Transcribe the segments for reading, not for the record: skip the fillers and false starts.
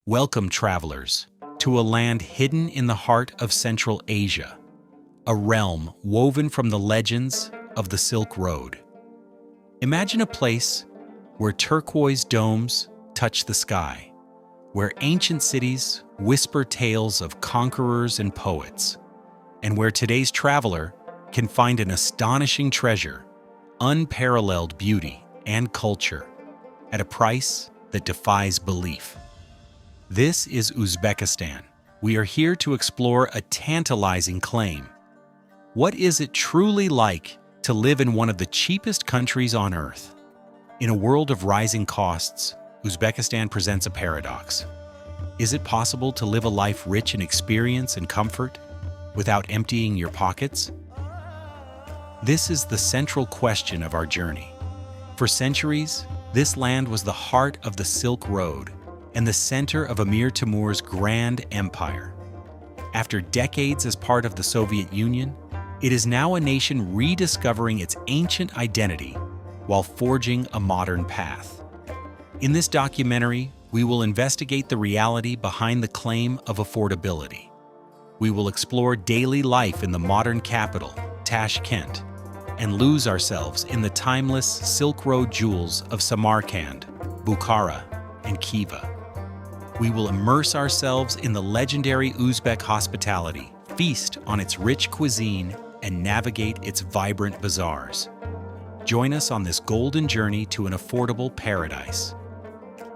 Welcome, travelers, to a land hidden in the heart of Central Asia, a realm woven from the legends of the Silk Road. Imagine a place where turquoise domes touch the sky, where ancient cities whisper tales of conquerors and poets, and where today's traveler can find an astonishing treasure, unparalleled beauty and culture, at a price that defies belief. This is Uzbekistan. We are here to explore a tantalizing claim. What is it truly like to live in one of the cheapest countries on Earth? In a world of rising costs, Uzbekistan presents a paradox. Is it possible to live a life rich in experience and comfort without emptying your pockets? This is the central question of our journey. For centuries, this land was the heart of the Silk Road and the center of Emir Timur's grand empire. After decades as part of the Soviet Union, it is now a nation rediscovering its ancient identity while forging a modern path. In this documentary, we will investigate the reality behind the claim of affordability. We will explore daily life in the modern capital, Tashkent, and lose ourselves in the timeless Silk Road jewels of Samarkand, Bukhara, and Khiva. We will immerse ourselves in the legendary Uzbek hospitality, feast on its rich cuisine, and navigate its vibrant bazaars. Join us on this golden journey to an affordable paradise.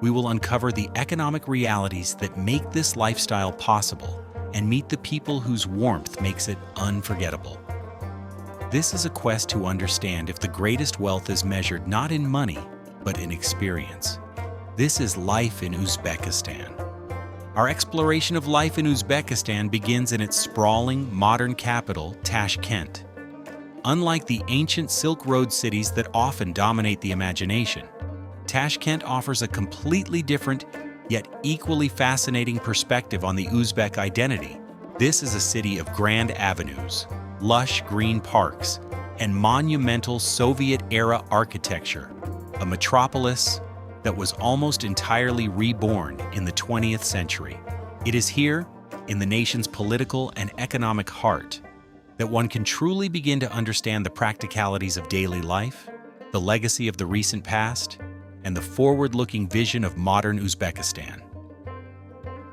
We will uncover the economic realities that make this lifestyle possible and meet the people whose warmth makes it unforgettable. This is a quest to understand if the greatest wealth is measured not in money, but in experience. This is life in Uzbekistan. Our exploration of life in Uzbekistan begins in its sprawling, modern capital, Tashkent. Unlike the ancient Silk Road cities that often dominate the imagination, Tashkent offers a completely different, yet equally fascinating perspective on the Uzbek identity. This is a city of grand avenues, lush green parks, and monumental Soviet-era architecture, a metropolis that was almost entirely reborn in the 20th century. It is here, in the nation's political and economic heart, that one can truly begin to understand the practicalities of daily life, the legacy of the recent past, and the forward-looking vision of modern Uzbekistan.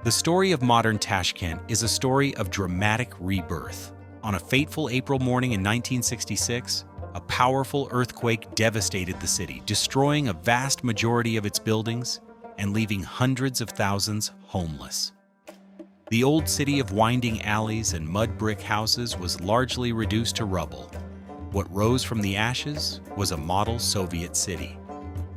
The story of modern Tashkent is a story of dramatic rebirth. On a fateful April morning in 1966, a powerful earthquake devastated the city, destroying a vast majority of its buildings and leaving hundreds of thousands homeless. The old city of winding alleys and mud brick houses was largely reduced to rubble. What rose from the ashes was a model Soviet city.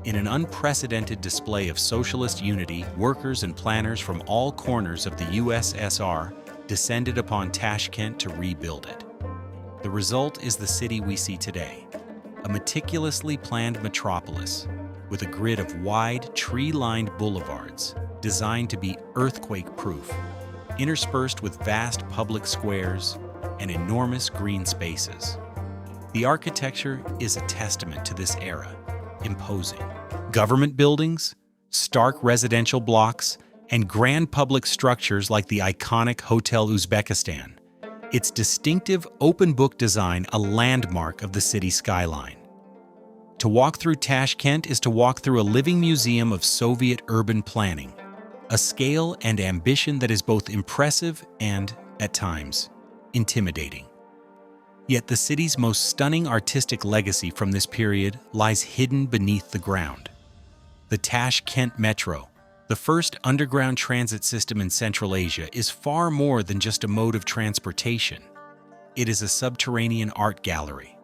In an unprecedented display of socialist unity, workers and planners from all corners of the USSR descended upon Tashkent to rebuild it. The result is the city we see today, a meticulously planned metropolis with a grid of wide, tree-lined boulevards designed to be earthquake-proof, interspersed with vast public squares and enormous green spaces. The architecture is a testament to this era, imposing. Government buildings, stark residential blocks, and grand public structures like the iconic Hotel Uzbekistan. Its distinctive open-book design a landmark of the city skyline. To walk through Tashkent is to walk through a living museum of Soviet urban planning, a scale and ambition that is both impressive and, at times, intimidating. Yet the city's most stunning artistic legacy from this period lies hidden beneath the ground. The Tashkent Metro, the first underground transit system in Central Asia, is far more than just a mode of transportation. It is a subterranean art gallery.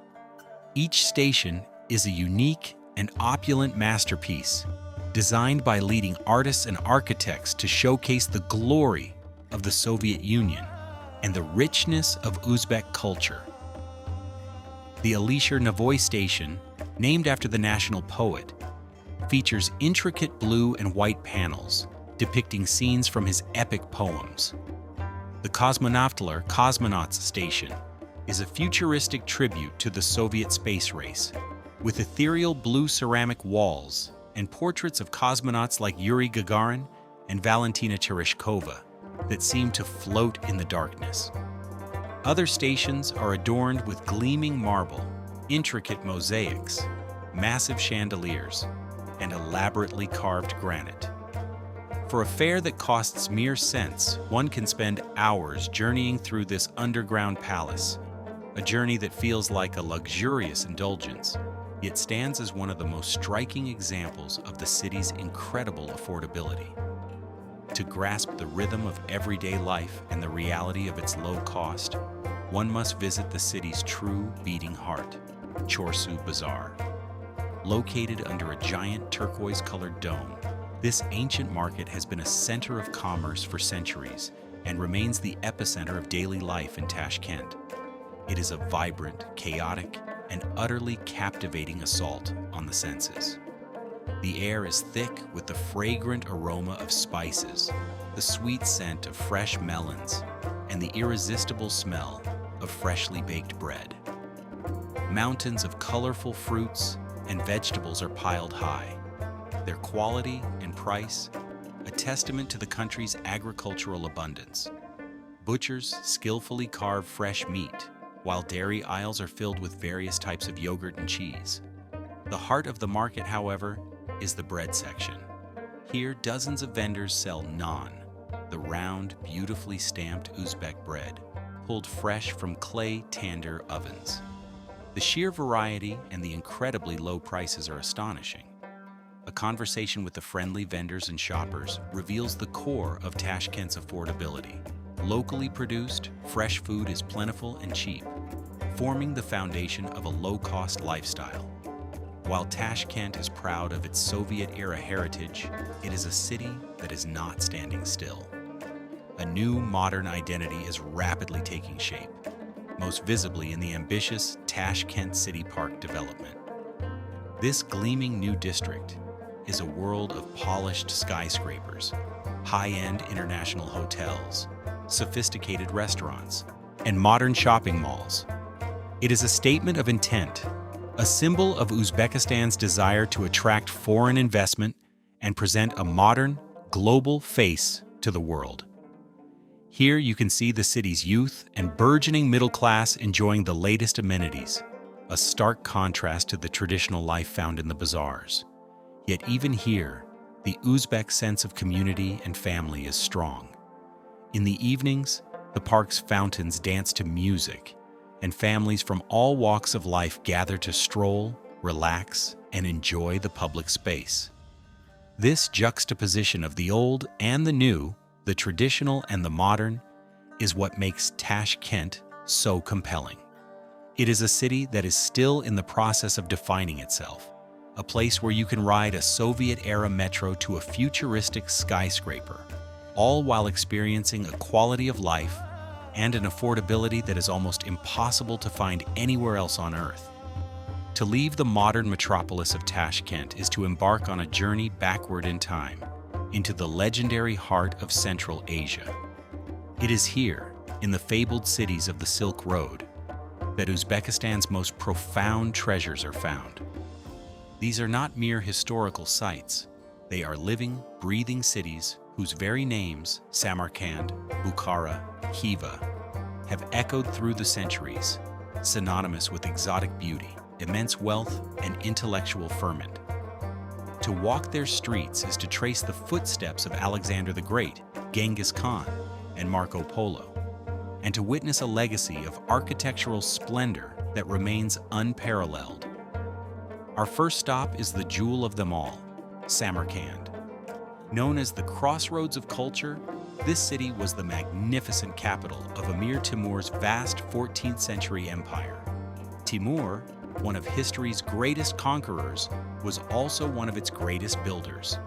Each station is a unique and opulent masterpiece, designed by leading artists and architects to showcase the glory of the Soviet Union and the richness of Uzbek culture. The Alisher Navoy station, named after the national poet, features intricate blue and white panels depicting scenes from his epic poems. The Cosmonauts Station is a futuristic tribute to the Soviet space race, with ethereal blue ceramic walls and portraits of cosmonauts like Yuri Gagarin and Valentina Tereshkova that seem to float in the darkness. Other stations are adorned with gleaming marble, intricate mosaics, massive chandeliers, and elaborately carved granite. For a fare that costs mere cents, one can spend hours journeying through this underground palace, a journey that feels like a luxurious indulgence, yet stands as one of the most striking examples of the city's incredible affordability. To grasp the rhythm of everyday life and the reality of its low cost, one must visit the city's true beating heart, Chorsu Bazaar. Located under a giant turquoise-colored dome, this ancient market has been a center of commerce for centuries and remains the epicenter of daily life in Tashkent. It is a vibrant, chaotic, and utterly captivating assault on the senses. The air is thick with the fragrant aroma of spices, the sweet scent of fresh melons, and the irresistible smell of freshly baked bread. Mountains of colorful fruits and vegetables are piled high, their quality and price a testament to the country's agricultural abundance. Butchers skillfully carve fresh meat, while dairy aisles are filled with various types of yogurt and cheese. The heart of the market, however, is the bread section. Here, dozens of vendors sell naan, the round, beautifully stamped Uzbek bread, pulled fresh from clay tandoor ovens. The sheer variety and the incredibly low prices are astonishing. A conversation with the friendly vendors and shoppers reveals the core of Tashkent's affordability. Locally produced, fresh food is plentiful and cheap, forming the foundation of a low-cost lifestyle. While Tashkent is proud of its Soviet-era heritage, it is a city that is not standing still. A new modern identity is rapidly taking shape, most visibly in the ambitious Tashkent City Park development. This gleaming new district is a world of polished skyscrapers, high-end international hotels, sophisticated restaurants, and modern shopping malls. It is a statement of intent, a symbol of Uzbekistan's desire to attract foreign investment and present a modern, global face to the world. Here you can see the city's youth and burgeoning middle class enjoying the latest amenities, a stark contrast to the traditional life found in the bazaars. Yet even here, the Uzbek sense of community and family is strong. In the evenings, the park's fountains dance to music, and families from all walks of life gather to stroll, relax, and enjoy the public space. This juxtaposition of the old and the new, the traditional and the modern, is what makes Tashkent so compelling. It is a city that is still in the process of defining itself, a place where you can ride a Soviet-era metro to a futuristic skyscraper, all while experiencing a quality of life and an affordability that is almost impossible to find anywhere else on Earth. To leave the modern metropolis of Tashkent is to embark on a journey backward in time, into the legendary heart of Central Asia. It is here, in the fabled cities of the Silk Road, that Uzbekistan's most profound treasures are found. These are not mere historical sites. They are living, breathing cities whose very names, Samarkand, Bukhara, Khiva, have echoed through the centuries, synonymous with exotic beauty, immense wealth, and intellectual ferment. To walk their streets is to trace the footsteps of Alexander the Great, Genghis Khan, and Marco Polo, and to witness a legacy of architectural splendor that remains unparalleled. Our first stop is the jewel of them all, Samarkand. Known as the crossroads of culture, this city was the magnificent capital of Emir Timur's vast 14th century empire. Timur, one of history's greatest conquerors, was also one of its greatest builders.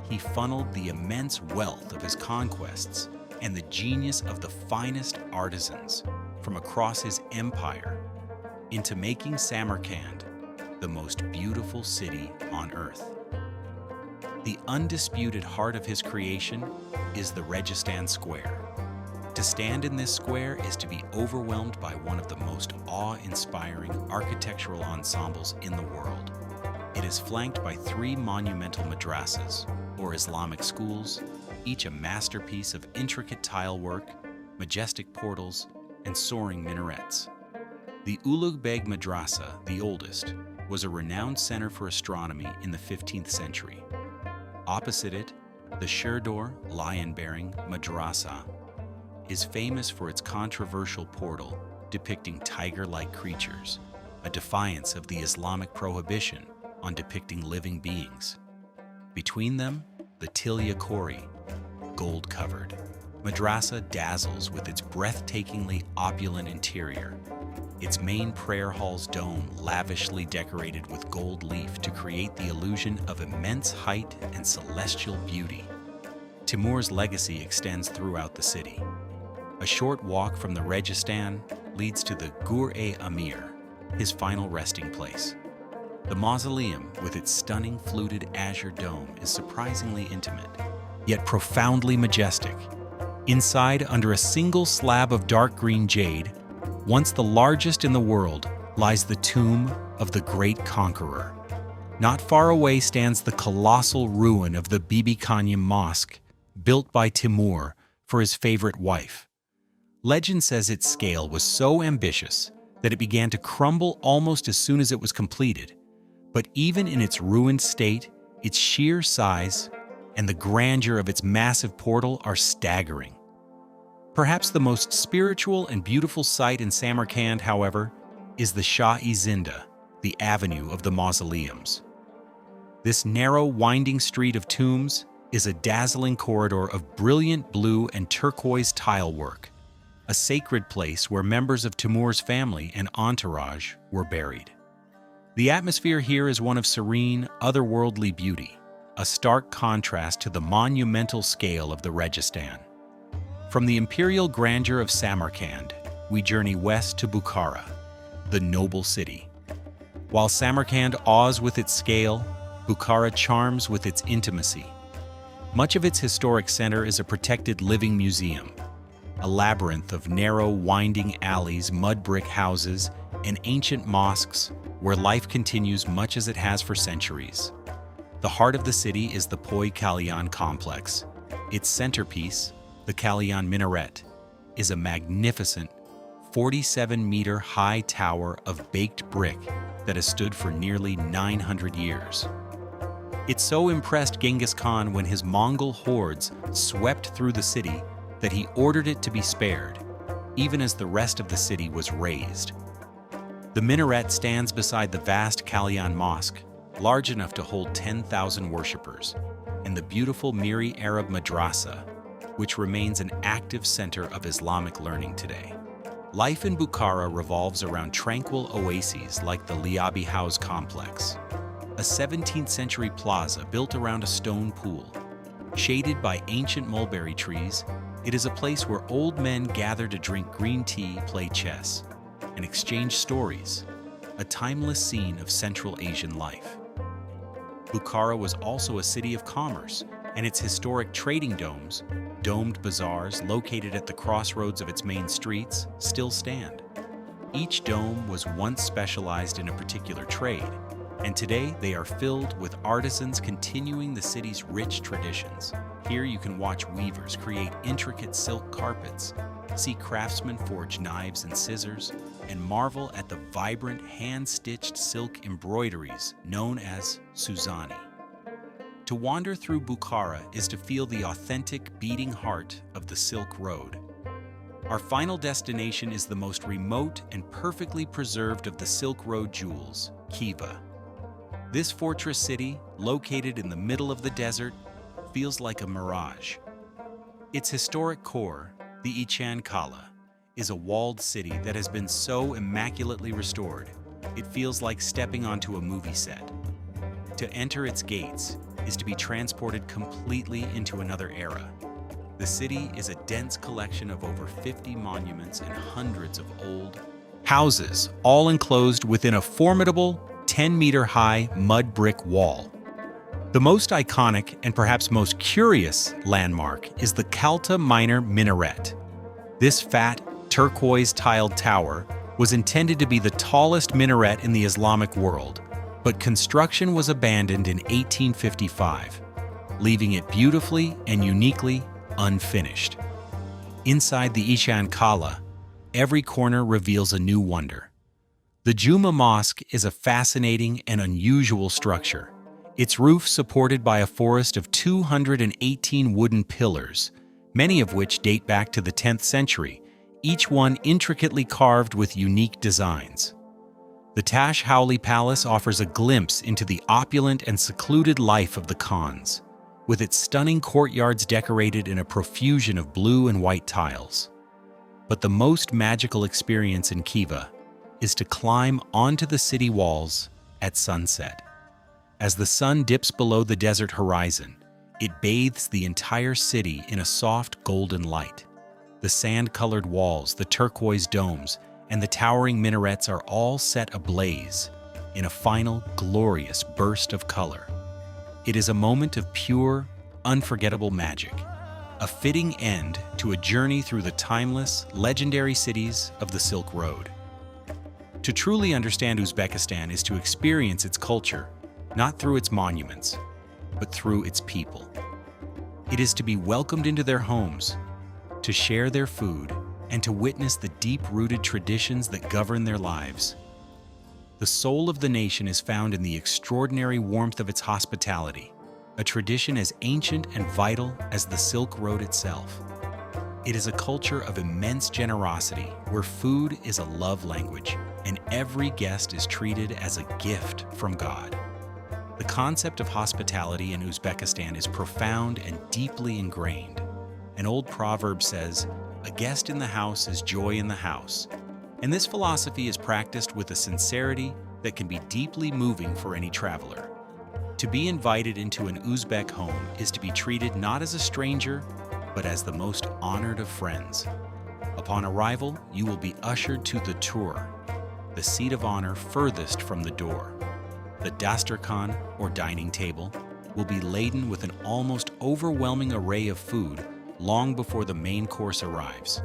He funneled the immense wealth of his conquests and the genius of the finest artisans from across his empire into making Samarkand the most beautiful city on earth. The undisputed heart of his creation is the Registan Square. To stand in this square is to be overwhelmed by one of the most awe-inspiring architectural ensembles in the world. It is flanked by 3 monumental madrasas, or Islamic schools, each a masterpiece of intricate tile work, majestic portals, and soaring minarets. The Ulugh Madrasa, the oldest, was a renowned center for astronomy in the 15th century. Opposite it, the Sherdor, lion-bearing Madrasa, is famous for its controversial portal depicting tiger-like creatures, a defiance of the Islamic prohibition on depicting living beings. Between them, the Tilya Kori, gold-covered. Madrasa dazzles with its breathtakingly opulent interior, its main prayer hall's dome lavishly decorated with gold leaf to create the illusion of immense height and celestial beauty. Timur's legacy extends throughout the city. A short walk from the Registan leads to the Gur-e-Amir, his final resting place. The mausoleum, with its stunning fluted azure dome, is surprisingly intimate, yet profoundly majestic. Inside, under a single slab of dark green jade, once the largest in the world, lies the tomb of the great conqueror. Not far away stands the colossal ruin of the Bibi Kanyam Mosque, built by Timur for his favorite wife. Legend says its scale was so ambitious that it began to crumble almost as soon as it was completed. But even in its ruined state, its sheer size and the grandeur of its massive portal are staggering. Perhaps the most spiritual and beautiful sight in Samarkand, however, is the Shah-e-Zinda, the avenue of the mausoleums. This narrow, winding street of tombs is a dazzling corridor of brilliant blue and turquoise tile work, a sacred place where members of Timur's family and entourage were buried. The atmosphere here is one of serene, otherworldly beauty, a stark contrast to the monumental scale of the Registan. From the imperial grandeur of Samarkand, we journey west to Bukhara, the noble city. While Samarkand awes with its scale, Bukhara charms with its intimacy. Much of its historic center is a protected living museum, a labyrinth of narrow, winding alleys, mud brick houses, and ancient mosques where life continues much as it has for centuries. The heart of the city is the Poi Kalyan complex. Its centerpiece, the Kalyan minaret, is a magnificent 47-meter high tower of baked brick that has stood for nearly 900 years. It so impressed Genghis Khan when his Mongol hordes swept through the city that he ordered it to be spared, even as the rest of the city was razed. The minaret stands beside the vast Kalyan Mosque, large enough to hold 10,000 worshippers, and the beautiful Miri Arab Madrasa, which remains an active center of Islamic learning today. Life in Bukhara revolves around tranquil oases like the Liabi House complex, a 17th century plaza built around a stone pool. Shaded by ancient mulberry trees, it is a place where old men gather to drink green tea, play chess, and exchange stories, a timeless scene of Central Asian life. Bukhara was also a city of commerce, and its historic trading domes, domed bazaars located at the crossroads of its main streets, still stand. Each dome was once specialized in a particular trade, and today they are filled with artisans continuing the city's rich traditions. Here you can watch weavers create intricate silk carpets, see craftsmen forge knives and scissors, and marvel at the vibrant hand-stitched silk embroideries known as Suzani. To wander through Bukhara is to feel the authentic beating heart of the Silk Road. Our final destination is the most remote and perfectly preserved of the Silk Road jewels, Khiva. This fortress city, located in the middle of the desert, feels like a mirage. Its historic core, the Ichan Kala, is a walled city that has been so immaculately restored, it feels like stepping onto a movie set. To enter its gates is to be transported completely into another era. The city is a dense collection of over 50 monuments and hundreds of old houses, all enclosed within a formidable 10-meter-high mud brick wall. The most iconic and perhaps most curious landmark is the Kalta Minor Minaret. This fat, turquoise-tiled tower was intended to be the tallest minaret in the Islamic world, but construction was abandoned in 1855. leaving it beautifully and uniquely unfinished. Inside the Ishan Kala, every corner reveals a new wonder. The Juma Mosque is a fascinating and unusual structure, its roof supported by a forest of 218 wooden pillars, many of which date back to the 10th century, each one intricately carved with unique designs. The Tash Howley Palace offers a glimpse into the opulent and secluded life of the Khans, with its stunning courtyards decorated in a profusion of blue and white tiles. But the most magical experience in Khiva is to climb onto the city walls at sunset. As the sun dips below the desert horizon, it bathes the entire city in a soft golden light. The sand-colored walls, the turquoise domes, and the towering minarets are all set ablaze in a final, glorious burst of color. It is a moment of pure, unforgettable magic, a fitting end to a journey through the timeless, legendary cities of the Silk Road. To truly understand Uzbekistan is to experience its culture, not through its monuments, but through its people. It is to be welcomed into their homes, to share their food, and to witness the deep-rooted traditions that govern their lives. The soul of the nation is found in the extraordinary warmth of its hospitality, a tradition as ancient and vital as the Silk Road itself. It is a culture of immense generosity where food is a love language and every guest is treated as a gift from God. The concept of hospitality in Uzbekistan is profound and deeply ingrained. An old proverb says, "A guest in the house is joy in the house." And this philosophy is practiced with a sincerity that can be deeply moving for any traveler. To be invited into an Uzbek home is to be treated not as a stranger, but as the most honored of friends. Upon arrival, you will be ushered to the tur, the seat of honor furthest from the door. The dasturkhan, or dining table, will be laden with an almost overwhelming array of food long before the main course arrives.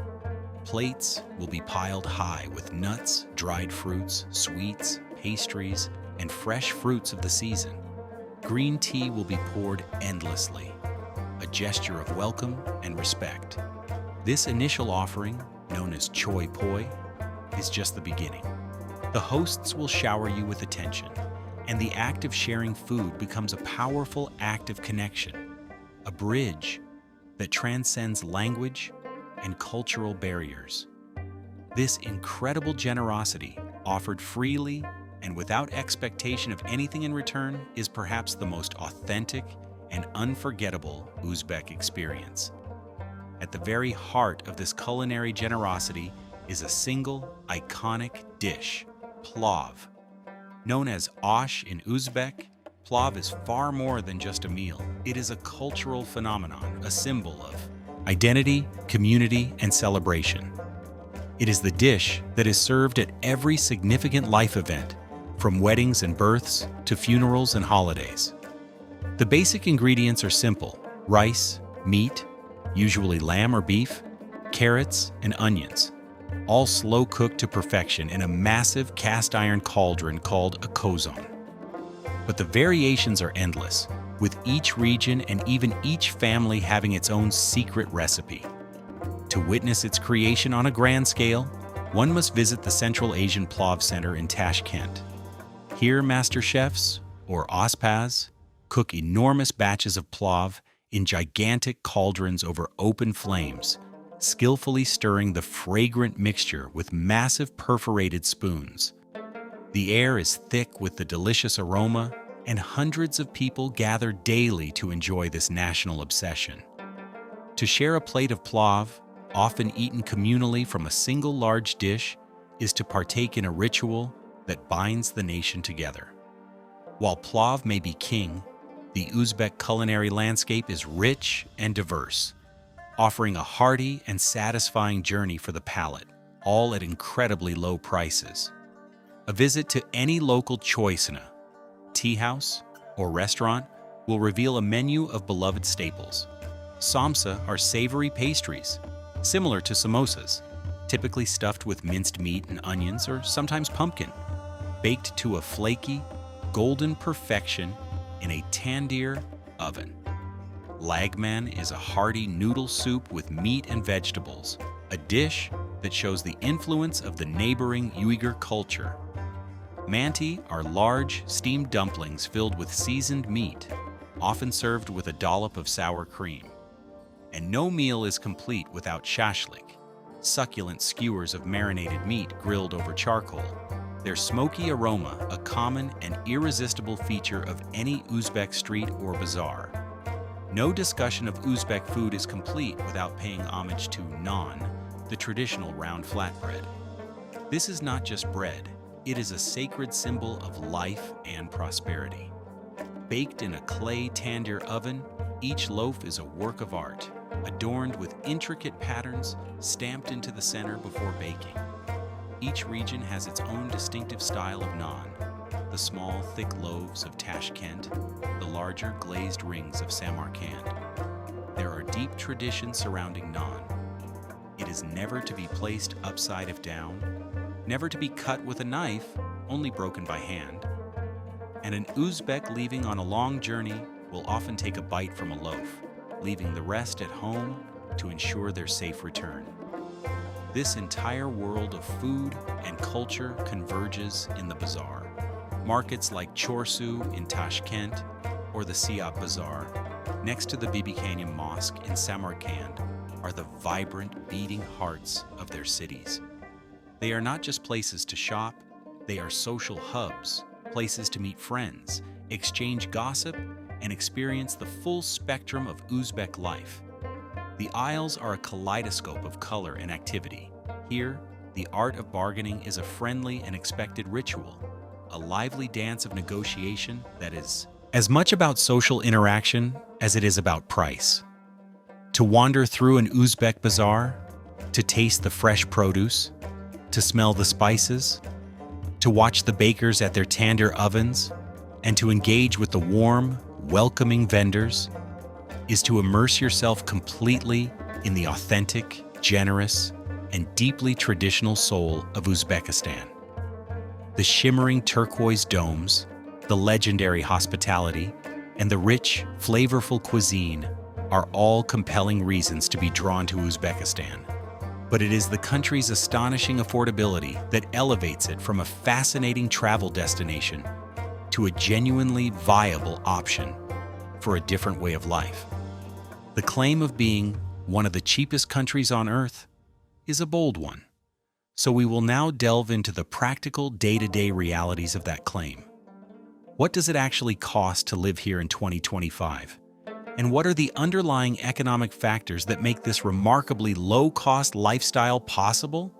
Plates will be piled high with nuts, dried fruits, sweets, pastries, and fresh fruits of the season. Green tea will be poured endlessly, a gesture of welcome and respect. This initial offering, known as choi poi, is just the beginning. The hosts will shower you with attention, and the act of sharing food becomes a powerful act of connection, a bridge that transcends language and cultural barriers. This incredible generosity, offered freely and without expectation of anything in return, is perhaps the most authentic and unforgettable Uzbek experience. At the very heart of this culinary generosity is a single, iconic dish, plov. Known as osh in Uzbek, plov is far more than just a meal. It is a cultural phenomenon, a symbol of identity, community, and celebration. It is the dish that is served at every significant life event, from weddings and births to funerals and holidays. The basic ingredients are simple: rice, meat, usually lamb or beef, carrots, and onions, all slow-cooked to perfection in a massive cast-iron cauldron called a kozon. But the variations are endless, with each region and even each family having its own secret recipe. To witness its creation on a grand scale, one must visit the Central Asian Plov Center in Tashkent. Here, master chefs, or ospaz, cook enormous batches of plov in gigantic cauldrons over open flames, skillfully stirring the fragrant mixture with massive perforated spoons. The air is thick with the delicious aroma, and hundreds of people gather daily to enjoy this national obsession. To share a plate of plov, often eaten communally from a single large dish, is to partake in a ritual that binds the nation together. While plov may be king, the Uzbek culinary landscape is rich and diverse, offering a hearty and satisfying journey for the palate, all at incredibly low prices. A visit to any local choisina, tea house, or restaurant will reveal a menu of beloved staples. Samsa are savory pastries, similar to samosas, typically stuffed with minced meat and onions or sometimes pumpkin, baked to a flaky, golden perfection in a tandir oven. Lagman is a hearty noodle soup with meat and vegetables, a dish that shows the influence of the neighboring Uyghur culture. Manti are large, steamed dumplings filled with seasoned meat, often served with a dollop of sour cream. And no meal is complete without shashlik, succulent skewers of marinated meat grilled over charcoal. Their smoky aroma, a common and irresistible feature of any Uzbek street or bazaar. No discussion of Uzbek food is complete without paying homage to naan, the traditional round flatbread. This is not just bread, it is a sacred symbol of life and prosperity. Baked in a clay tandoor oven, each loaf is a work of art, adorned with intricate patterns stamped into the center before baking. Each region has its own distinctive style of naan, the small, thick loaves of Tashkent, the larger, glazed rings of Samarkand. There are deep traditions surrounding naan. It is never to be placed upside of down, never to be cut with a knife, only broken by hand. And an Uzbek leaving on a long journey will often take a bite from a loaf, leaving the rest at home to ensure their safe return. This entire world of food and culture converges in the bazaar. Markets like Chorsu in Tashkent or the Siab Bazaar, next to the Bibi Canyon Mosque in Samarkand, are the vibrant, beating hearts of their cities. They are not just places to shop, they are social hubs, places to meet friends, exchange gossip, and experience the full spectrum of Uzbek life. The aisles are a kaleidoscope of color and activity. Here, the art of bargaining is a friendly and expected ritual, a lively dance of negotiation that is as much about social interaction as it is about price. To wander through an Uzbek bazaar, to taste the fresh produce, to smell the spices, to watch the bakers at their tandoor ovens, and to engage with the warm, welcoming vendors, is to immerse yourself completely in the authentic, generous, and deeply traditional soul of Uzbekistan. The shimmering turquoise domes, the legendary hospitality, and the rich, flavorful cuisine are all compelling reasons to be drawn to Uzbekistan. But it is the country's astonishing affordability that elevates it from a fascinating travel destination to a genuinely viable option for a different way of life. The claim of being one of the cheapest countries on earth is a bold one. So we will now delve into the practical day-to-day realities of that claim. What does it actually cost to live here in 2025? And what are the underlying economic factors that make this remarkably low-cost lifestyle possible?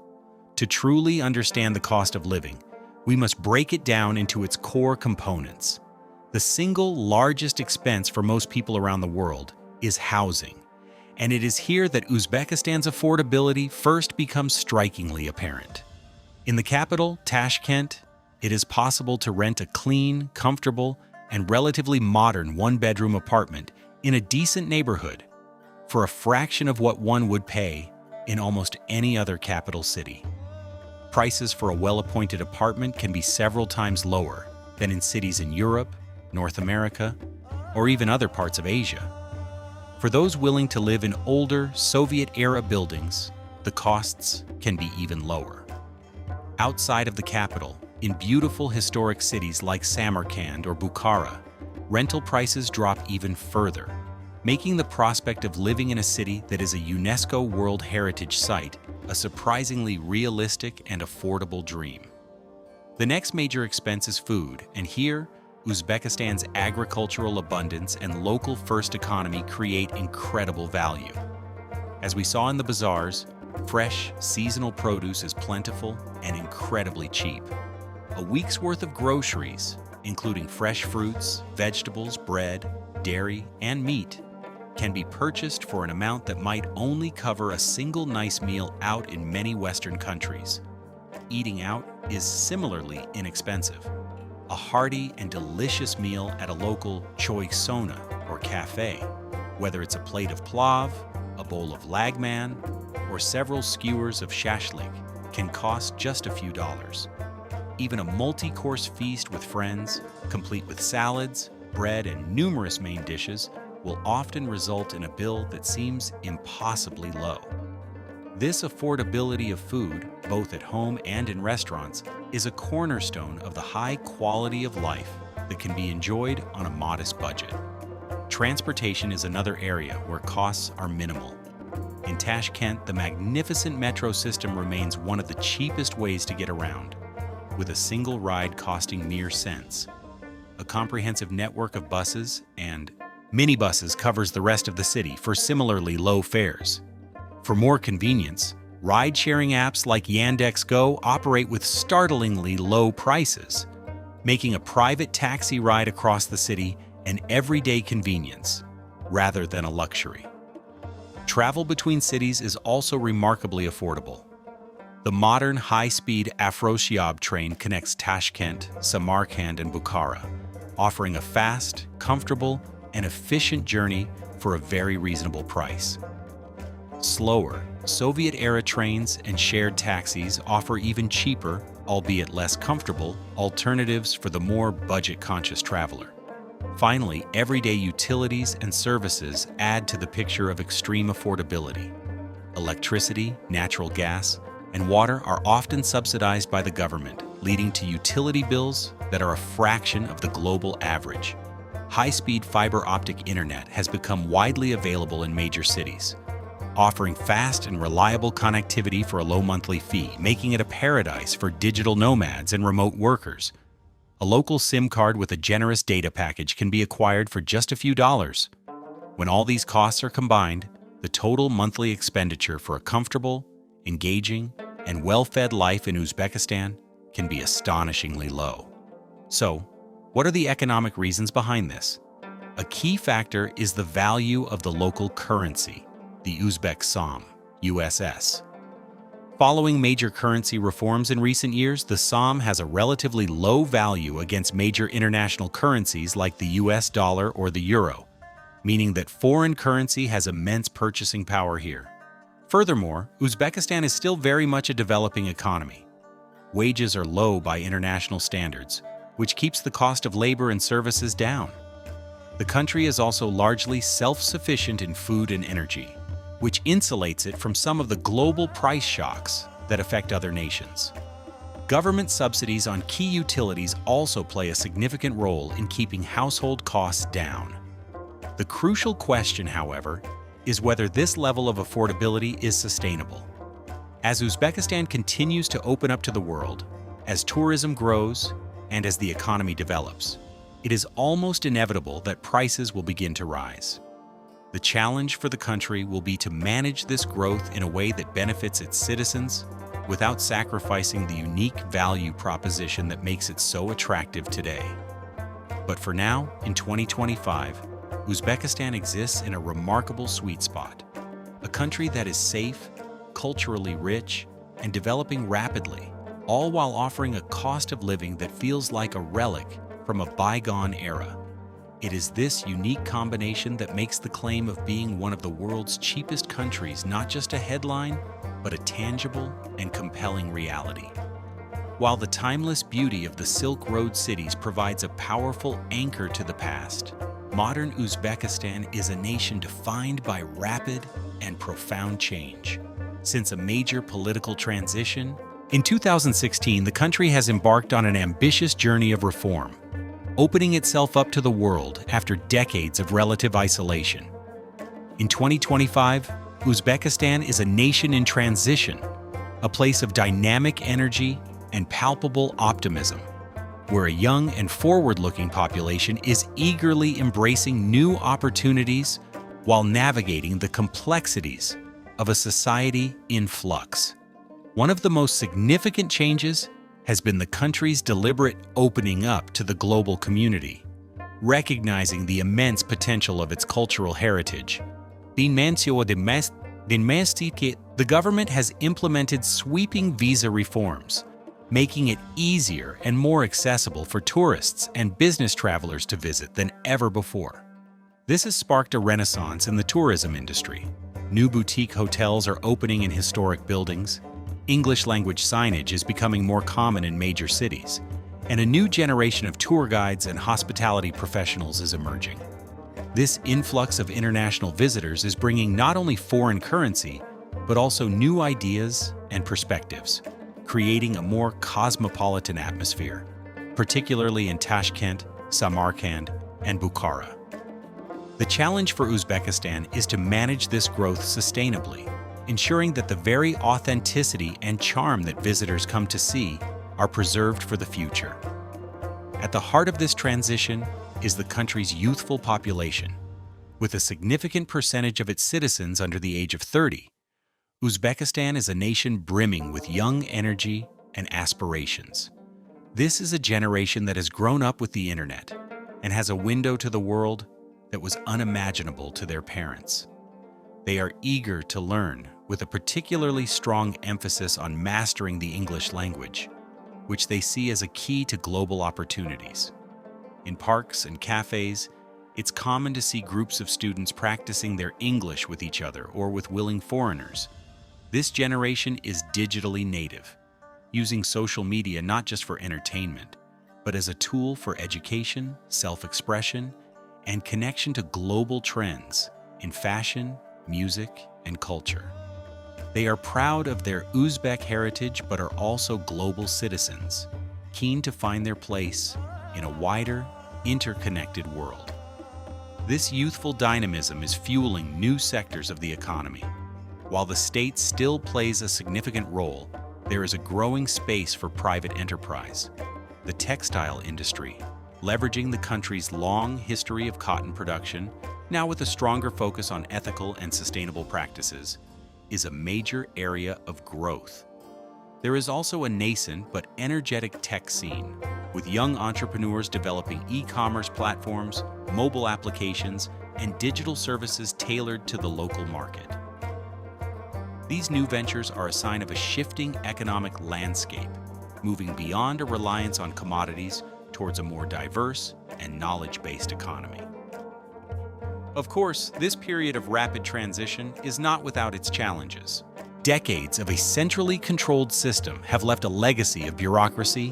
To truly understand the cost of living, we must break it down into its core components. The single largest expense for most people around the world is housing. And it is here that Uzbekistan's affordability first becomes strikingly apparent. In the capital, Tashkent, it is possible to rent a clean, comfortable, and relatively modern one-bedroom apartment in a decent neighborhood for a fraction of what one would pay in almost any other capital city. Prices for a well-appointed apartment can be several times lower than in cities in Europe, North America, or even other parts of Asia. For those willing to live in older Soviet-era buildings, the costs can be even lower. Outside of the capital, in beautiful historic cities like Samarkand or Bukhara, rental prices drop even further, making the prospect of living in a city that is a UNESCO World Heritage Site a surprisingly realistic and affordable dream. The next major expense is food, and here, Uzbekistan's agricultural abundance and local-first economy create incredible value. As we saw in the bazaars, fresh, seasonal produce is plentiful and incredibly cheap. A week's worth of groceries, including fresh fruits, vegetables, bread, dairy, and meat, can be purchased for an amount that might only cover a single nice meal out in many Western countries. Eating out is similarly inexpensive. A hearty and delicious meal at a local choy sona or cafe, whether it's a plate of plov, a bowl of lagman, or several skewers of shashlik, can cost just a few dollars. Even a multi-course feast with friends, complete with salads, bread, and numerous main dishes, will often result in a bill that seems impossibly low. This affordability of food, both at home and in restaurants, is a cornerstone of the high quality of life that can be enjoyed on a modest budget. Transportation is another area where costs are minimal. In Tashkent, the magnificent metro system remains one of the cheapest ways to get around, with a single ride costing mere cents. A comprehensive network of buses and minibuses covers the rest of the city for similarly low fares. For more convenience, ride-sharing apps like Yandex Go operate with startlingly low prices, making a private taxi ride across the city an everyday convenience, rather than a luxury. Travel between cities is also remarkably affordable. The modern high-speed Afrosiab train connects Tashkent, Samarkand, and Bukhara, offering a fast, comfortable, and efficient journey for a very reasonable price. Slower, Soviet-era trains and shared taxis offer even cheaper, albeit less comfortable, alternatives for the more budget-conscious traveler. Finally, everyday utilities and services add to the picture of extreme affordability. Electricity, natural gas, and water are often subsidized by the government, leading to utility bills that are a fraction of the global average. High-speed fiber optic internet has become widely available in major cities, offering fast and reliable connectivity for a low monthly fee, making it a paradise for digital nomads and remote workers. A local SIM card with a generous data package can be acquired for just a few dollars. When all these costs are combined, the total monthly expenditure for a comfortable, engaging, and well-fed life in Uzbekistan can be astonishingly low. So, what are the economic reasons behind this? A key factor is the value of the local currency, the Uzbek som, USS. Following major currency reforms in recent years, the som has a relatively low value against major international currencies like the US dollar or the euro, meaning that foreign currency has immense purchasing power here. Furthermore, Uzbekistan is still very much a developing economy. Wages are low by international standards, which keeps the cost of labor and services down. The country is also largely self-sufficient in food and energy, which insulates it from some of the global price shocks that affect other nations. Government subsidies on key utilities also play a significant role in keeping household costs down. The crucial question, however, is whether this level of affordability is sustainable. As Uzbekistan continues to open up to the world, as tourism grows, and as the economy develops, it is almost inevitable that prices will begin to rise. The challenge for the country will be to manage this growth in a way that benefits its citizens without sacrificing the unique value proposition that makes it so attractive today. But for now, in 2025, Uzbekistan exists in a remarkable sweet spot, a country that is safe, culturally rich, and developing rapidly, all while offering a cost of living that feels like a relic from a bygone era. It is this unique combination that makes the claim of being one of the world's cheapest countries not just a headline, but a tangible and compelling reality. While the timeless beauty of the Silk Road cities provides a powerful anchor to the past, modern Uzbekistan is a nation defined by rapid and profound change. Since a major political transition, in 2016, the country has embarked on an ambitious journey of reform, opening itself up to the world after decades of relative isolation. In 2025, Uzbekistan is a nation in transition, a place of dynamic energy and palpable optimism, where a young and forward-looking population is eagerly embracing new opportunities while navigating the complexities of a society in flux. One of the most significant changes has been the country's deliberate opening up to the global community, recognizing the immense potential of its cultural heritage. The government has implemented sweeping visa reforms, making it easier and more accessible for tourists and business travelers to visit than ever before. This has sparked a renaissance in the tourism industry. New boutique hotels are opening in historic buildings, English-language signage is becoming more common in major cities, and a new generation of tour guides and hospitality professionals is emerging. This influx of international visitors is bringing not only foreign currency, but also new ideas and perspectives, creating a more cosmopolitan atmosphere, particularly in Tashkent, Samarkand, and Bukhara. The challenge for Uzbekistan is to manage this growth sustainably, ensuring that the very authenticity and charm that visitors come to see are preserved for the future. At the heart of this transition is the country's youthful population. With a significant percentage of its citizens under the age of 30, Uzbekistan is a nation brimming with young energy and aspirations. This is a generation that has grown up with the internet and has a window to the world that was unimaginable to their parents. They are eager to learn, with a particularly strong emphasis on mastering the English language, which they see as a key to global opportunities. In parks and cafes, it's common to see groups of students practicing their English with each other or with willing foreigners. This generation is digitally native, using social media not just for entertainment, but as a tool for education, self-expression, and connection to global trends in fashion, music, and culture. They are proud of their Uzbek heritage but are also global citizens, keen to find their place in a wider, interconnected world. This youthful dynamism is fueling new sectors of the economy. While the state still plays a significant role, there is a growing space for private enterprise. The textile industry, leveraging the country's long history of cotton production, now with a stronger focus on ethical and sustainable practices, is a major area of growth. There is also a nascent but energetic tech scene, with young entrepreneurs developing e-commerce platforms, mobile applications, and digital services tailored to the local market. These new ventures are a sign of a shifting economic landscape, moving beyond a reliance on commodities towards a more diverse and knowledge-based economy. Of course, this period of rapid transition is not without its challenges. Decades of a centrally controlled system have left a legacy of bureaucracy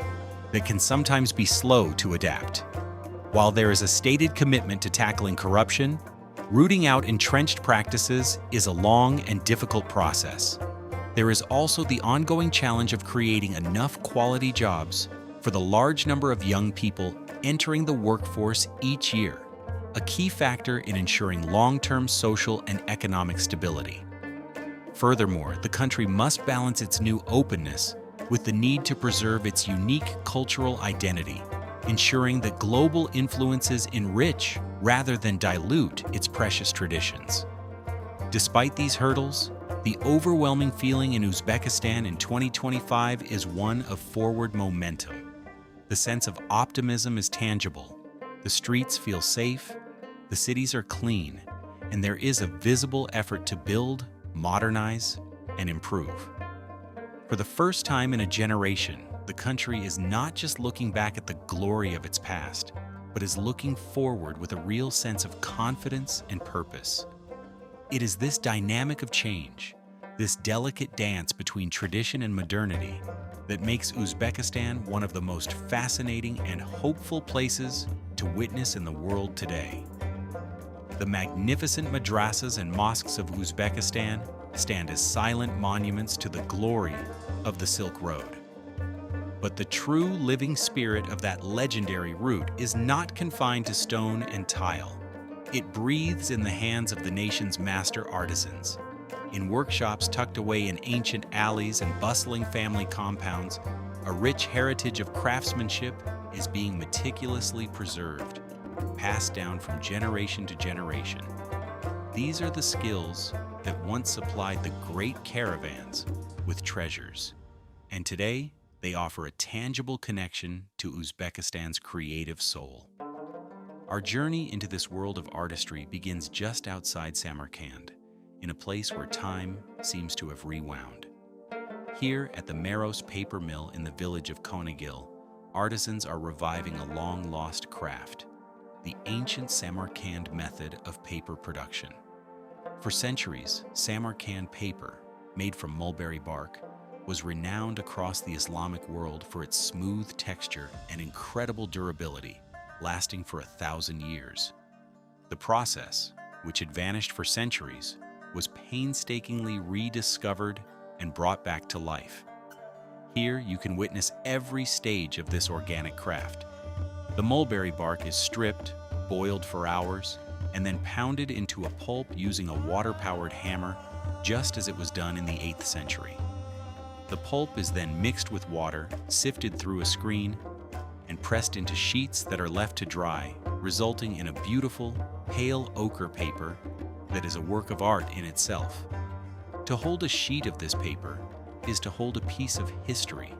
that can sometimes be slow to adapt. While there is a stated commitment to tackling corruption, rooting out entrenched practices is a long and difficult process. There is also the ongoing challenge of creating enough quality jobs for the large number of young people entering the workforce each year, a key factor in ensuring long-term social and economic stability. Furthermore, the country must balance its new openness with the need to preserve its unique cultural identity, ensuring that global influences enrich rather than dilute its precious traditions. Despite these hurdles, the overwhelming feeling in Uzbekistan in 2025 is one of forward momentum. The sense of optimism is tangible. The streets feel safe, the cities are clean, and there is a visible effort to build, modernize, and improve. For the first time in a generation, the country is not just looking back at the glory of its past, but is looking forward with a real sense of confidence and purpose. It is this dynamic of change, this delicate dance between tradition and modernity, that makes Uzbekistan one of the most fascinating and hopeful places to witness in the world today. The magnificent madrasas and mosques of Uzbekistan stand as silent monuments to the glory of the Silk Road. But the true living spirit of that legendary route is not confined to stone and tile. It breathes in the hands of the nation's master artisans. In workshops tucked away in ancient alleys and bustling family compounds, a rich heritage of craftsmanship is being meticulously preserved, passed down from generation to generation. These are the skills that once supplied the great caravans with treasures, and today they offer a tangible connection to Uzbekistan's creative soul. Our journey into this world of artistry begins just outside Samarkand, in a place where time seems to have rewound. Here at the Maros paper mill in the village of Konagil, artisans are reviving a long-lost craft, the ancient Samarkand method of paper production. For centuries, Samarkand paper, made from mulberry bark, was renowned across the Islamic world for its smooth texture and incredible durability, lasting for 1,000 years. The process, which had vanished for centuries, was painstakingly rediscovered and brought back to life. Here you can witness every stage of this organic craft. The mulberry bark is stripped, boiled for hours, and then pounded into a pulp using a water-powered hammer, just as it was done in the 8th century. The pulp is then mixed with water, sifted through a screen, and pressed into sheets that are left to dry, resulting in a beautiful, pale ochre paper that is a work of art in itself. To hold a sheet of this paper is to hold a piece of history.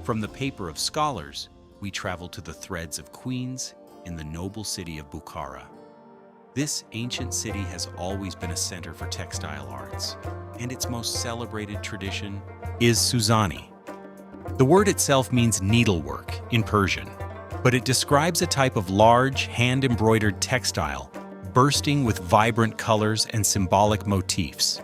From the paper of scholars, we travel to the threads of queens in the noble city of Bukhara. This ancient city has always been a center for textile arts, and its most celebrated tradition is Suzani. The word itself means needlework in Persian, but it describes a type of large, hand-embroidered textile bursting with vibrant colors and symbolic motifs.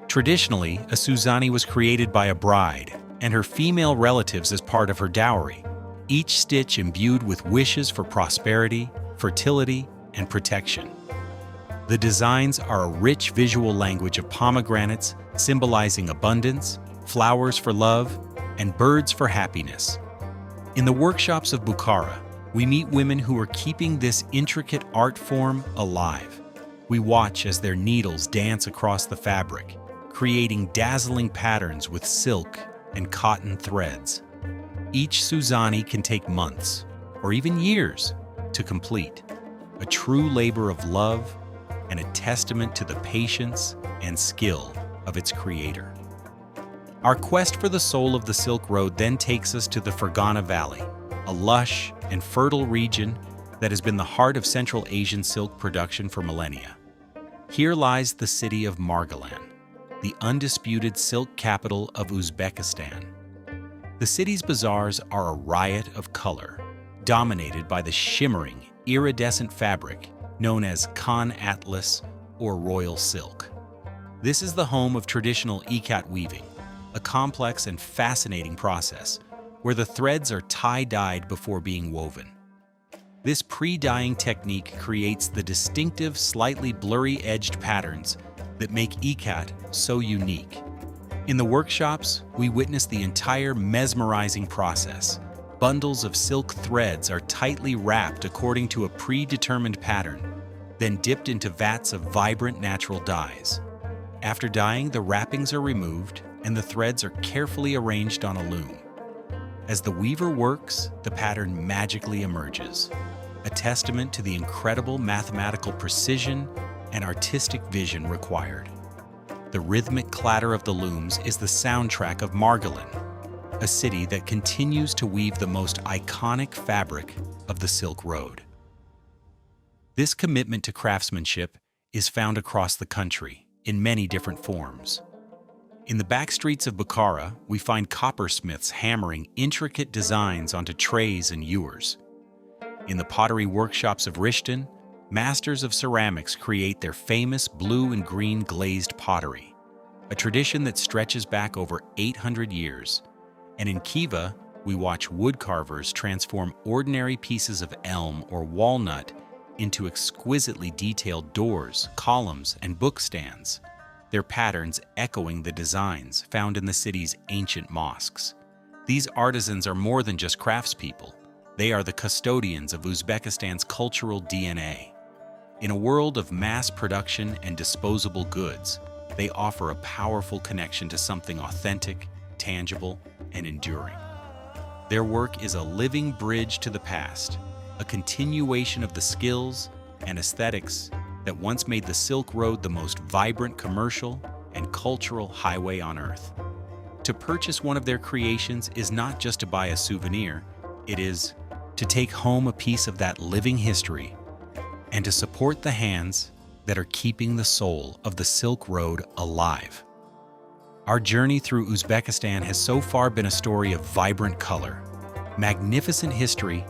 Traditionally, a Suzani was created by a bride and her female relatives as part of her dowry, each stitch imbued with wishes for prosperity, fertility, and protection. The designs are a rich visual language of pomegranates symbolizing abundance, flowers for love, and birds for happiness. In the workshops of Bukhara, we meet women who are keeping this intricate art form alive. We watch as their needles dance across the fabric, creating dazzling patterns with silk and cotton threads. Each Suzani can take months, or even years, to complete, a true labor of love and a testament to the patience and skill of its creator. Our quest for the soul of the Silk Road then takes us to the Fergana Valley, a lush and fertile region that has been the heart of Central Asian silk production for millennia. Here lies the city of Margilan, the undisputed silk capital of Uzbekistan. The city's bazaars are a riot of color, dominated by the shimmering, iridescent fabric known as Khan Atlas or royal silk. This is the home of traditional ikat weaving, a complex and fascinating process where the threads are tie-dyed before being woven. This pre-dyeing technique creates the distinctive, slightly blurry-edged patterns that make ikat so unique. In the workshops, we witness the entire mesmerizing process. Bundles of silk threads are tightly wrapped according to a predetermined pattern, then dipped into vats of vibrant natural dyes. After dyeing, the wrappings are removed and the threads are carefully arranged on a loom. As the weaver works, the pattern magically emerges, a testament to the incredible mathematical precision and artistic vision required. The rhythmic clatter of the looms is the soundtrack of Margilan, a city that continues to weave the most iconic fabric of the Silk Road. This commitment to craftsmanship is found across the country in many different forms. In the back streets of Bukhara, we find coppersmiths hammering intricate designs onto trays and ewers. In the pottery workshops of Rishton, masters of ceramics create their famous blue and green glazed pottery, a tradition that stretches back over 800 years. And in Khiva, we watch woodcarvers transform ordinary pieces of elm or walnut into exquisitely detailed doors, columns, and bookstands, their patterns echoing the designs found in the city's ancient mosques. These artisans are more than just craftspeople. They are the custodians of Uzbekistan's cultural DNA. In a world of mass production and disposable goods, they offer a powerful connection to something authentic, tangible, and enduring. Their work is a living bridge to the past, a continuation of the skills and aesthetics that once made the Silk Road the most vibrant commercial and cultural highway on Earth. To purchase one of their creations is not just to buy a souvenir, it is to take home a piece of that living history and to support the hands that are keeping the soul of the Silk Road alive. Our journey through Uzbekistan has so far been a story of vibrant color, magnificent history,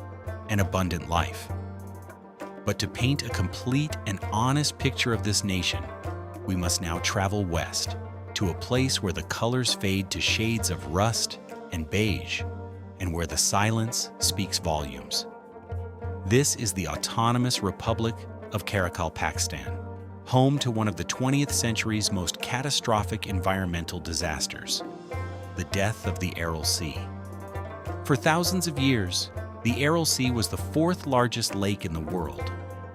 and abundant life. But to paint a complete and honest picture of this nation, we must now travel west to a place where the colors fade to shades of rust and beige, and where the silence speaks volumes. This is the autonomous Republic of Karakal, Pakistan, home to one of the 20th century's most catastrophic environmental disasters, the death of the Aral Sea. For thousands of years, the Aral Sea was the fourth largest lake in the world,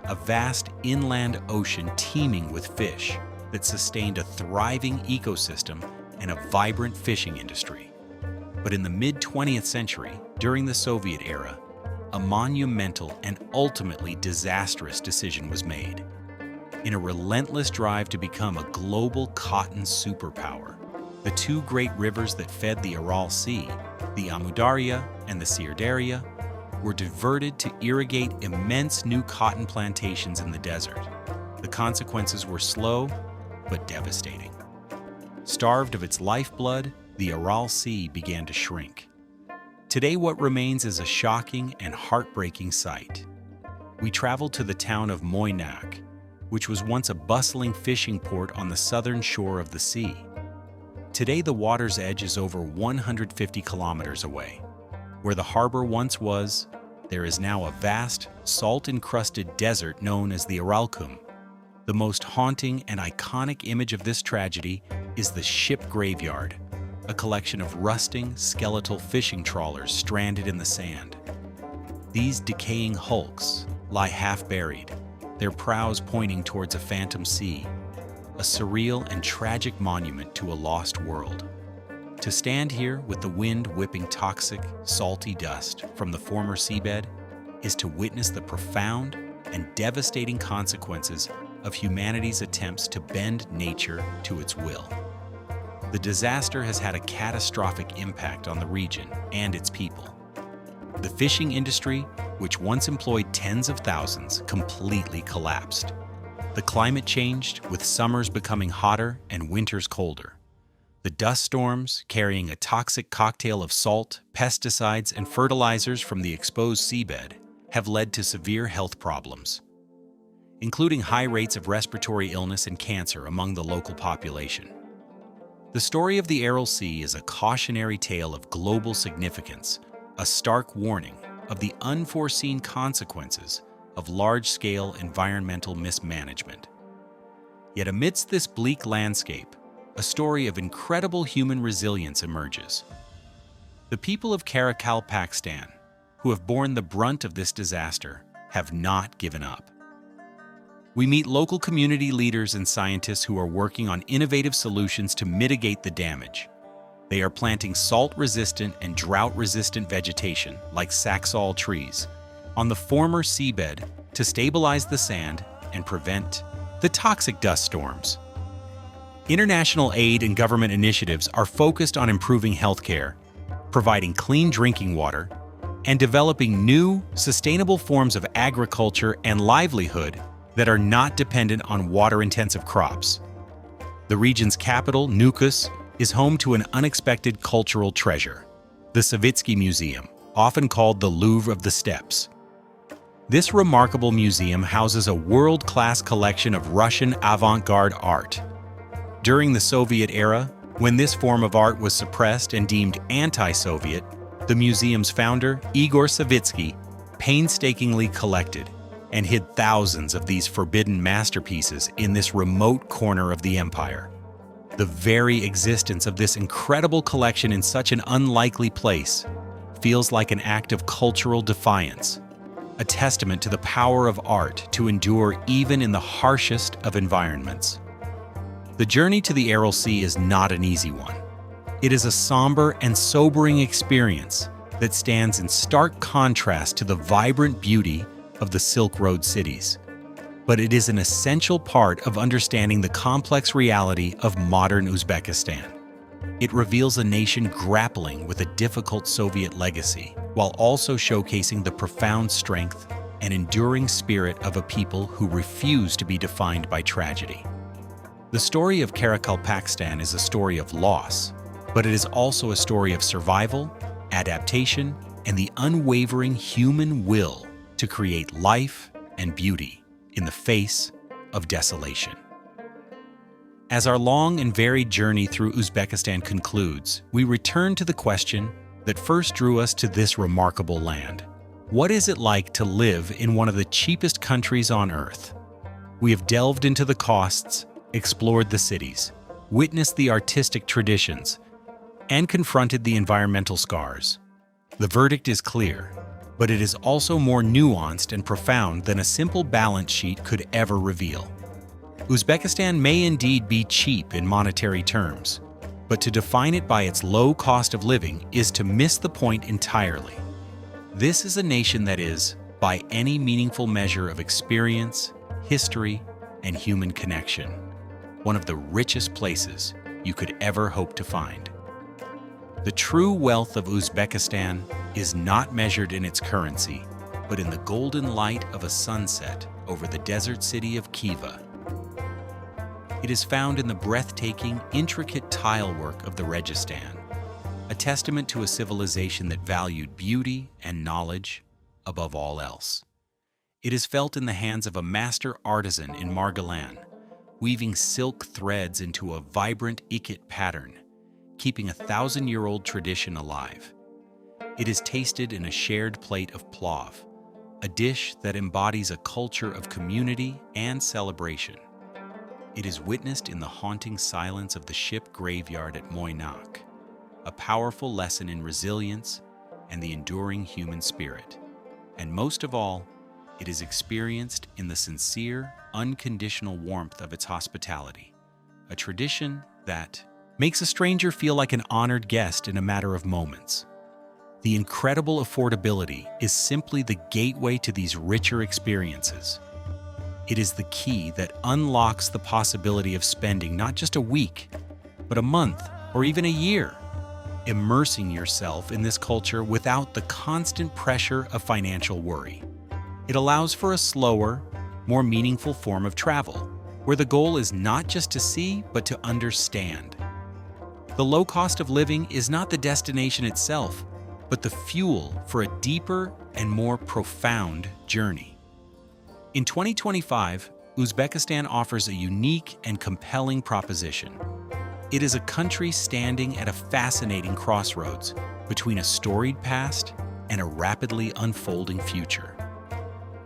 a vast inland ocean teeming with fish that sustained a thriving ecosystem and a vibrant fishing industry. But in the mid-20th century, during the Soviet era, a monumental and ultimately disastrous decision was made. In a relentless drive to become a global cotton superpower, the two great rivers that fed the Aral Sea, the Amudarya and the Sirdarya, were diverted to irrigate immense new cotton plantations in the desert. The consequences were slow but devastating. Starved of its lifeblood, the Aral Sea began to shrink. Today, what remains is a shocking and heartbreaking sight. We travel to the town of Moynak, which was once a bustling fishing port on the southern shore of the sea. Today, the water's edge is over 150 kilometers away. Where the harbor once was, there is now a vast, salt-encrusted desert known as the Aralkum. The most haunting and iconic image of this tragedy is the ship graveyard, a collection of rusting, skeletal fishing trawlers stranded in the sand. These decaying hulks lie half-buried, their prows pointing towards a phantom sea, a surreal and tragic monument to a lost world. To stand here with the wind whipping toxic, salty dust from the former seabed is to witness the profound and devastating consequences of humanity's attempts to bend nature to its will. The disaster has had a catastrophic impact on the region and its people. The fishing industry, which once employed tens of thousands, completely collapsed. The climate changed, with summers becoming hotter and winters colder. The dust storms, carrying a toxic cocktail of salt, pesticides, and fertilizers from the exposed seabed, have led to severe health problems, including high rates of respiratory illness and cancer among the local population. The story of the Aral Sea is a cautionary tale of global significance, a stark warning of the unforeseen consequences of large-scale environmental mismanagement. Yet amidst this bleak landscape, a story of incredible human resilience emerges. The people of Karakal, Pakistan, who have borne the brunt of this disaster, have not given up. We meet local community leaders and scientists who are working on innovative solutions to mitigate the damage. They are planting salt-resistant and drought-resistant vegetation, like saxaul trees, on the former seabed to stabilize the sand and prevent the toxic dust storms. International aid and government initiatives are focused on improving healthcare, providing clean drinking water, and developing new, sustainable forms of agriculture and livelihood that are not dependent on water-intensive crops. The region's capital, Nukus, is home to an unexpected cultural treasure, the Savitsky Museum, often called the Louvre of the Steppes. This remarkable museum houses a world-class collection of Russian avant-garde art. During the Soviet era, when this form of art was suppressed and deemed anti-Soviet, the museum's founder, Igor Savitsky, painstakingly collected and hid thousands of these forbidden masterpieces in this remote corner of the empire. The very existence of this incredible collection in such an unlikely place feels like an act of cultural defiance, a testament to the power of art to endure even in the harshest of environments. The journey to the Aral Sea is not an easy one. It is a somber and sobering experience that stands in stark contrast to the vibrant beauty of the Silk Road cities. But it is an essential part of understanding the complex reality of modern Uzbekistan. It reveals a nation grappling with a difficult Soviet legacy, while also showcasing the profound strength and enduring spirit of a people who refuse to be defined by tragedy. The story of Karakal, Pakistan is a story of loss, but it is also a story of survival, adaptation, and the unwavering human will to create life and beauty in the face of desolation. As our long and varied journey through Uzbekistan concludes, we return to the question that first drew us to this remarkable land. What is it like to live in one of the cheapest countries on earth? We have delved into the costs, explored the cities, witnessed the artistic traditions, and confronted the environmental scars. The verdict is clear, but it is also more nuanced and profound than a simple balance sheet could ever reveal. Uzbekistan may indeed be cheap in monetary terms, but to define it by its low cost of living is to miss the point entirely. This is a nation that is, by any meaningful measure of experience, history, and human connection, one of the richest places you could ever hope to find. The true wealth of Uzbekistan is not measured in its currency, but in the golden light of a sunset over the desert city of Khiva. It is found in the breathtaking, intricate tile work of the Registan, a testament to a civilization that valued beauty and knowledge above all else. It is felt in the hands of a master artisan in Margalan, weaving silk threads into a vibrant ikat pattern, keeping a 1,000-year-old tradition alive. It is tasted in a shared plate of plov, a dish that embodies a culture of community and celebration. It is witnessed in the haunting silence of the ship graveyard at Moynak, a powerful lesson in resilience and the enduring human spirit. And most of all, it is experienced in the sincere, unconditional warmth of its hospitality, a tradition that makes a stranger feel like an honored guest in a matter of moments. The incredible affordability is simply the gateway to these richer experiences. It is the key that unlocks the possibility of spending not just a week, but a month or even a year, immersing yourself in this culture without the constant pressure of financial worry. It allows for a slower, more meaningful form of travel, where the goal is not just to see, but to understand. The low cost of living is not the destination itself, but the fuel for a deeper and more profound journey. In 2025, Uzbekistan offers a unique and compelling proposition. It is a country standing at a fascinating crossroads between a storied past and a rapidly unfolding future.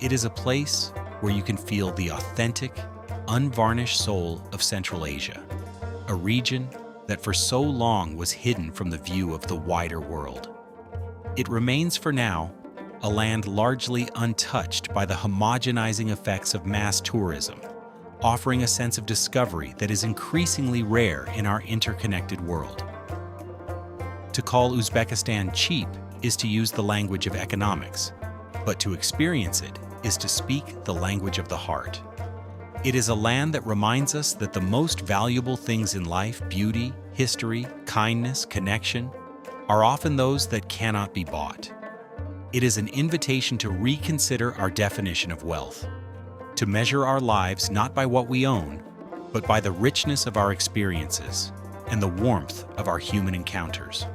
It is a place where you can feel the authentic, unvarnished soul of Central Asia, a region that for so long was hidden from the view of the wider world. It remains for now a land largely untouched by the homogenizing effects of mass tourism, offering a sense of discovery that is increasingly rare in our interconnected world. To call Uzbekistan cheap is to use the language of economics, but to experience it is to speak the language of the heart. It is a land that reminds us that the most valuable things in life, beauty, history, kindness, connection, are often those that cannot be bought. It is an invitation to reconsider our definition of wealth, to measure our lives not by what we own, but by the richness of our experiences and the warmth of our human encounters.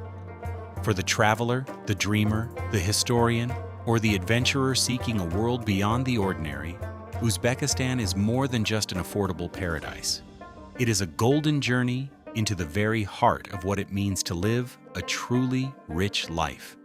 For the traveler, the dreamer, the historian, or the adventurer seeking a world beyond the ordinary, Uzbekistan is more than just an affordable paradise. It is a golden journey into the very heart of what it means to live a truly rich life.